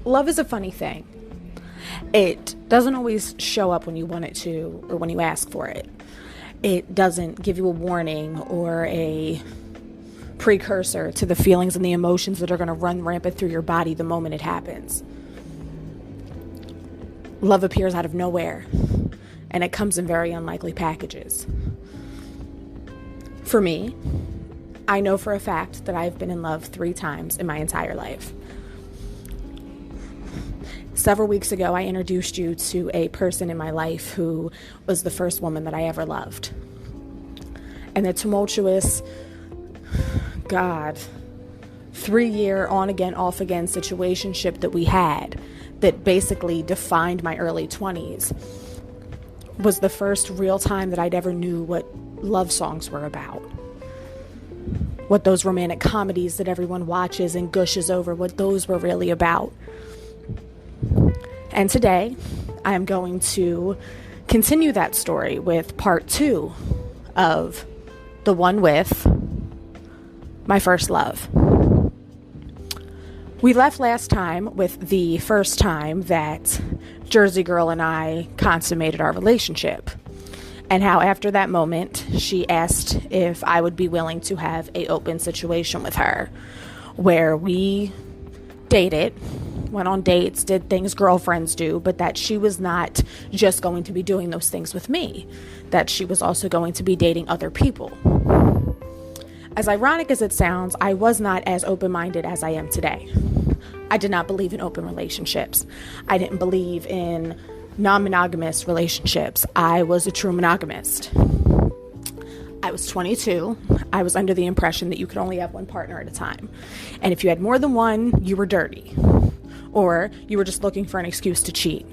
Love is a funny thing. It doesn't always show up when you want it to or when you ask for it. It doesn't give you a warning or a precursor to the feelings and the emotions that are going to run rampant through your body the moment it happens. Love appears out of nowhere, and it comes in very unlikely packages. For me, I know for a fact that I've been in love 3 times in my entire life. Several weeks ago, I introduced you to a person in my life who was the first woman that I ever loved. And the tumultuous, 3-year on-again, off-again situationship that we had that basically defined my early 20s was the first real time that I'd ever knew what love songs were about. What those romantic comedies that everyone watches and gushes over, what those were really about. And today, I am going to continue that story with part 2 of the one with my first love. We left last time with the first time that Jersey Girl and I consummated our relationship, and how after that moment, she asked if I would be willing to have an open situation with her, where we dated, went on dates, did things girlfriends do, but that she was not just going to be doing those things with me, that she was also going to be dating other people. As ironic as it sounds, I was not as open-minded as I am today. I did not believe in open relationships. I didn't believe in non-monogamous relationships. I was a true monogamist. I was 22. I was under the impression that you could only have one partner at a time. And if you had more than one, you were dirty. Or you were just looking for an excuse to cheat.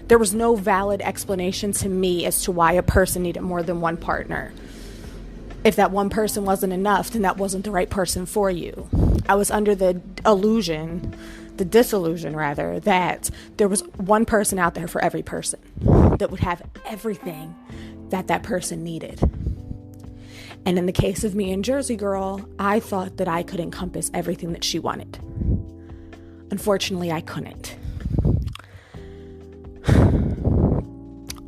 There was no valid explanation to me as to why a person needed more than one partner. If that one person wasn't enough, then that wasn't the right person for you. I was under the disillusion, that there was one person out there for every person that would have everything that person needed. And in the case of me and Jersey Girl, I thought that I could encompass everything that she wanted. Unfortunately, I couldn't.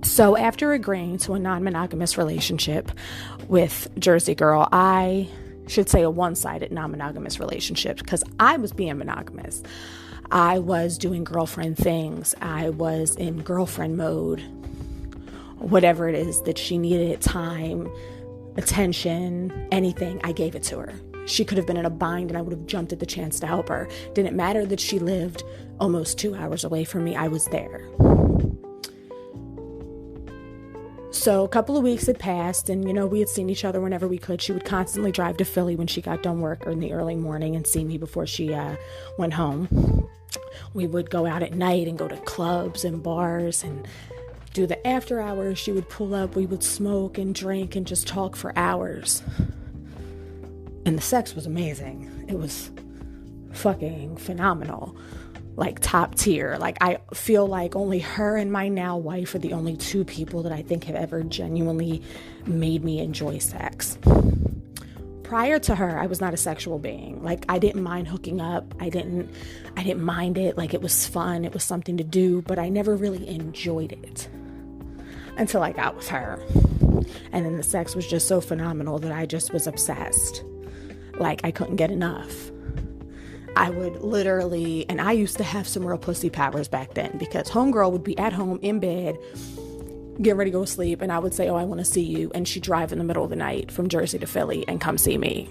So after agreeing to a non-monogamous relationship with Jersey Girl, I should say a one-sided non-monogamous relationship, because I was being monogamous. I was doing girlfriend things. I was in girlfriend mode. Whatever it is that she needed, time, attention, anything, I gave it to her. She could have been in a bind and I would have jumped at the chance to help her. Didn't matter that she lived almost 2 hours away from me. I was there. So a couple of weeks had passed and, we had seen each other whenever we could. She would constantly drive to Philly when she got done work or in the early morning and see me before she went home. We would go out at night and go to clubs and bars and do the after hours. She would pull up, we would smoke and drink and just talk for hours. And the sex was amazing. It was fucking phenomenal. Like top tier. Like I feel like only her and my now wife are the only 2 people that I think have ever genuinely made me enjoy sex. Prior to her, I was not a sexual being. Like I didn't mind hooking up. I didn't mind it. Like it was fun. It was something to do, but I never really enjoyed it until I got with her. And then the sex was just so phenomenal that I just was obsessed. Like I couldn't get enough. I would literally, and I used to have some real pussy powers back then, because homegirl would be at home in bed, getting ready to go to sleep, and I would say, oh, I want to see you, and she'd drive in the middle of the night from Jersey to Philly and come see me.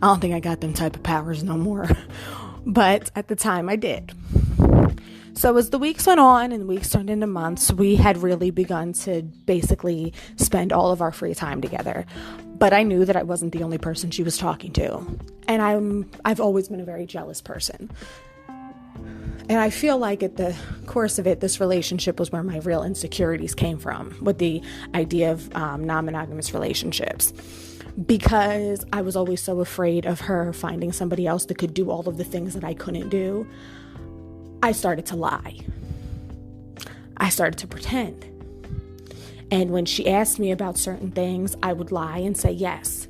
I don't think I got them type of powers no more, but at the time I did. So as the weeks went on and weeks turned into months, we had really begun to basically spend all of our free time together. But I knew that I wasn't the only person she was talking to. And I've always been a very jealous person. And I feel like at the course of it, this relationship was where my real insecurities came from, with the idea of non-monogamous relationships. Because I was always so afraid of her finding somebody else that could do all of the things that I couldn't do, I started to lie. I started to pretend. And when she asked me about certain things, I would lie and say yes.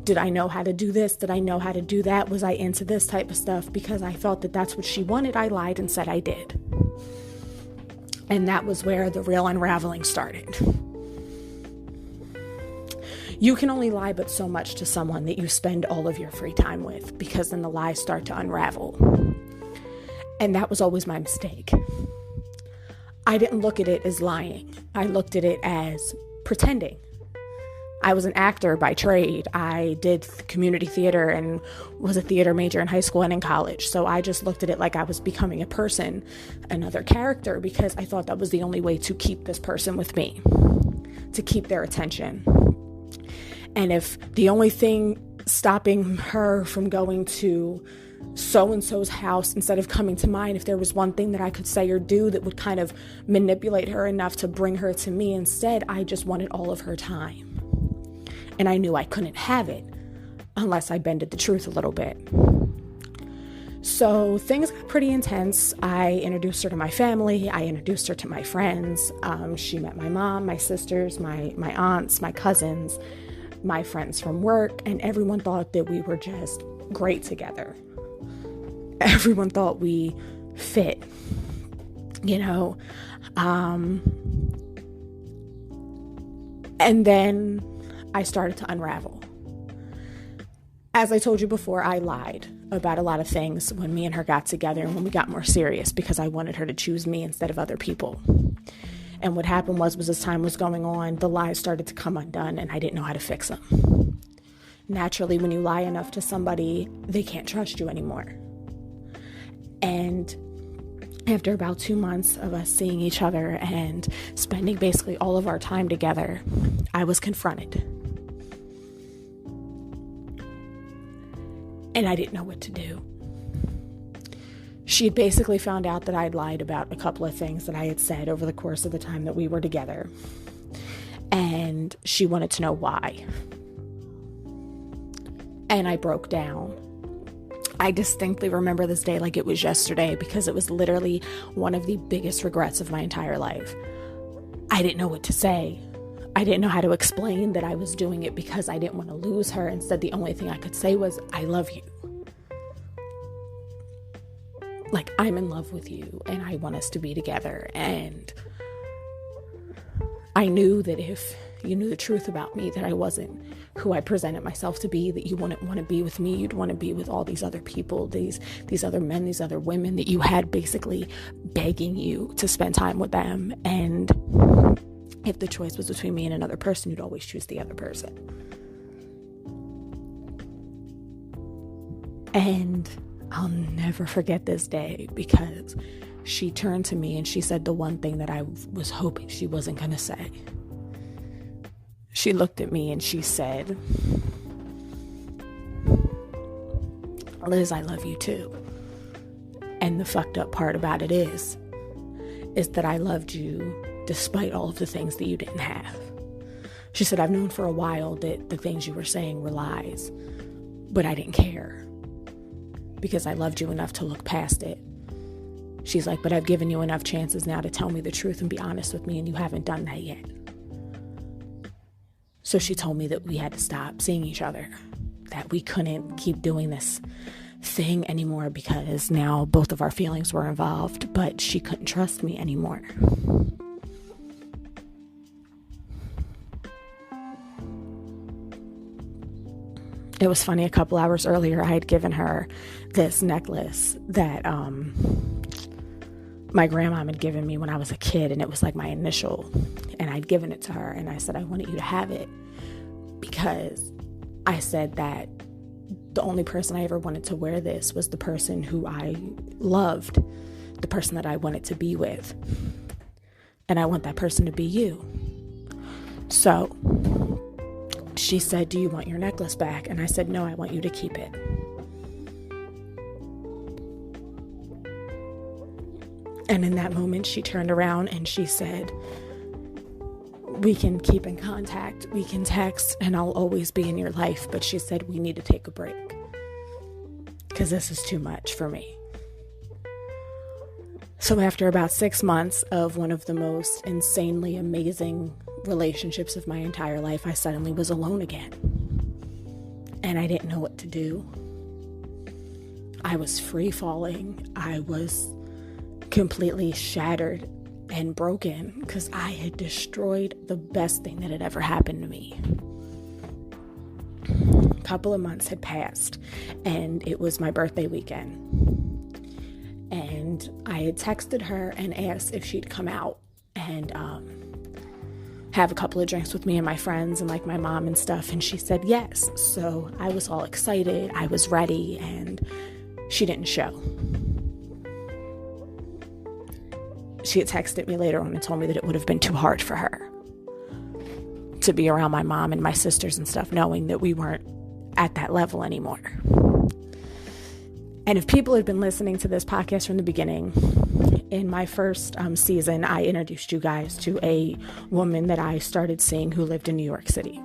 Did I know how to do this? Did I know how to do that? Was I into this type of stuff? Because I thought that that's what she wanted. I lied and said I did. And that was where the real unraveling started. You can only lie but so much to someone that you spend all of your free time with, because then the lies start to unravel. And that was always my mistake. I didn't look at it as lying. I looked at it as pretending. I was an actor by trade. I did community theater and was a theater major in high school and in college. So I just looked at it like I was becoming a person, another character, because I thought that was the only way to keep this person with me, to keep their attention. And if the only thing stopping her from going to so-and-so's house instead of coming to mine, if there was one thing that I could say or do that would kind of manipulate her enough to bring her to me instead, I just wanted all of her time. And I knew I couldn't have it unless I bended the truth a little bit. So things got pretty intense. I introduced her to my family. I introduced her to my friends. She met my mom, my sisters, my aunts, my cousins, my friends from work, and everyone thought that we were just great together. Everyone thought we fit, and then I started to unravel. As I told you before, I lied about a lot of things when me and her got together and when we got more serious, because I wanted her to choose me instead of other people. And what happened was as time was going on, the lies started to come undone and I didn't know how to fix them. Naturally, when you lie enough to somebody, they can't trust you anymore. And after about 2 months of us seeing each other and spending basically all of our time together, I was confronted. And I didn't know what to do. She had basically found out that I had lied about a couple of things that I had said over the course of the time that we were together. And she wanted to know why. And I broke down. I distinctly remember this day like it was yesterday, because it was literally one of the biggest regrets of my entire life. I didn't know what to say. I didn't know how to explain that I was doing it because I didn't want to lose her. Instead, the only thing I could say was, I love you. Like, I'm in love with you and I want us to be together. And I knew that if you knew the truth about me, that I wasn't who I presented myself to be, that you wouldn't want to be with me. You'd want to be with all these other people, these other men, these other women that you had basically begging you to spend time with them. And if the choice was between me and another person, you'd always choose the other person. And I'll never forget this day, because she turned to me and she said the one thing that I was hoping she wasn't going to say. She looked at me and she said, Liz, I love you too. And the fucked up part about it is that I loved you despite all of the things that you didn't have. She said, I've known for a while that the things you were saying were lies, but I didn't care because I loved you enough to look past it. She's like, but I've given you enough chances now to tell me the truth and be honest with me, and you haven't done that yet. So she told me that we had to stop seeing each other, that we couldn't keep doing this thing anymore because now both of our feelings were involved, but she couldn't trust me anymore. It was funny, a couple hours earlier, I had given her this necklace that my grandma had given me when I was a kid, and it was like my initial, and I'd given it to her, and I said, I wanted you to have it because I said that the only person I ever wanted to wear this was the person who I loved, the person that I wanted to be with, and I want that person to be you. So she said, do you want your necklace back? And I said, no, I want you to keep it. And in that moment, she turned around and she said, we can keep in contact, we can text, and I'll always be in your life. But she said, we need to take a break because this is too much for me. So after about 6 months of one of the most insanely amazing relationships of my entire life, I suddenly was alone again. and I didn't know what to do. I was free falling. I was completely shattered and broken because I had destroyed the best thing that had ever happened to me. A couple of months had passed, and it was my birthday weekend. And I had texted her and asked if she'd come out and have a couple of drinks with me and my friends and like my mom and stuff. And she said yes. So I was all excited. I was ready, and she didn't show. She had texted me later on and told me that it would have been too hard for her to be around my mom and my sisters and stuff, knowing that we weren't at that level anymore. And if people had been listening to this podcast from the beginning, in my first season, I introduced you guys to a woman that I started seeing who lived in New York City.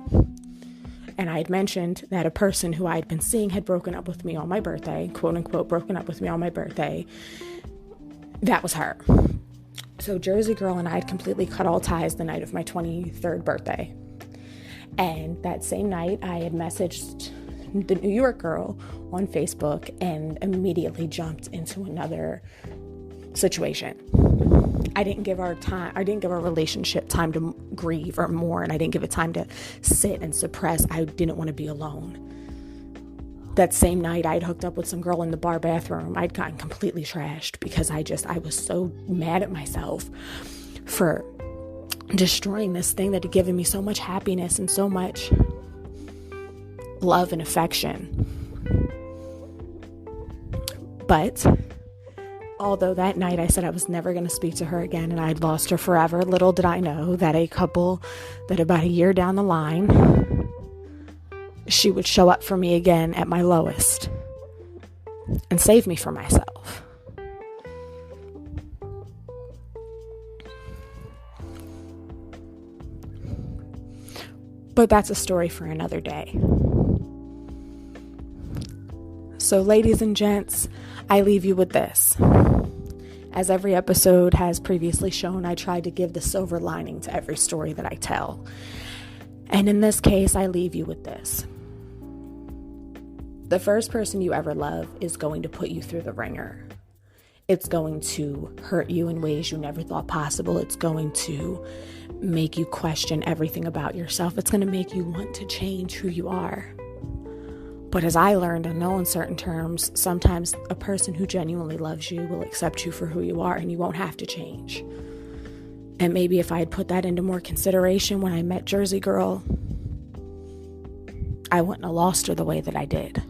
And I had mentioned that a person who I had been seeing had broken up with me on my birthday, quote unquote, broken up with me on my birthday. That was her. So Jersey Girl and I had completely cut all ties the night of my 23rd birthday. And that same night, I had messaged the New York girl on Facebook and immediately jumped into another situation. I didn't give our relationship time to grieve or mourn. I didn't give it time to sit and suppress. I didn't want to be alone. That same night, I'd hooked up with some girl in the bar bathroom. I'd gotten completely trashed because I was so mad at myself for destroying this thing that had given me so much happiness and so much love and affection. But although that night I said I was never going to speak to her again and I'd lost her forever, little did I know that about a year down the line, she would show up for me again at my lowest and save me from myself. But that's a story for another day. So, ladies and gents, I leave you with this. As every episode has previously shown, I try to give the silver lining to every story that I tell. And in this case, I leave you with this. The first person you ever love is going to put you through the ringer. It's going to hurt you in ways you never thought possible. It's going to make you question everything about yourself. It's going to make you want to change who you are. But as I learned in no uncertain terms, sometimes a person who genuinely loves you will accept you for who you are and you won't have to change. And maybe if I had put that into more consideration when I met Jersey Girl, I wouldn't have lost her the way that I did.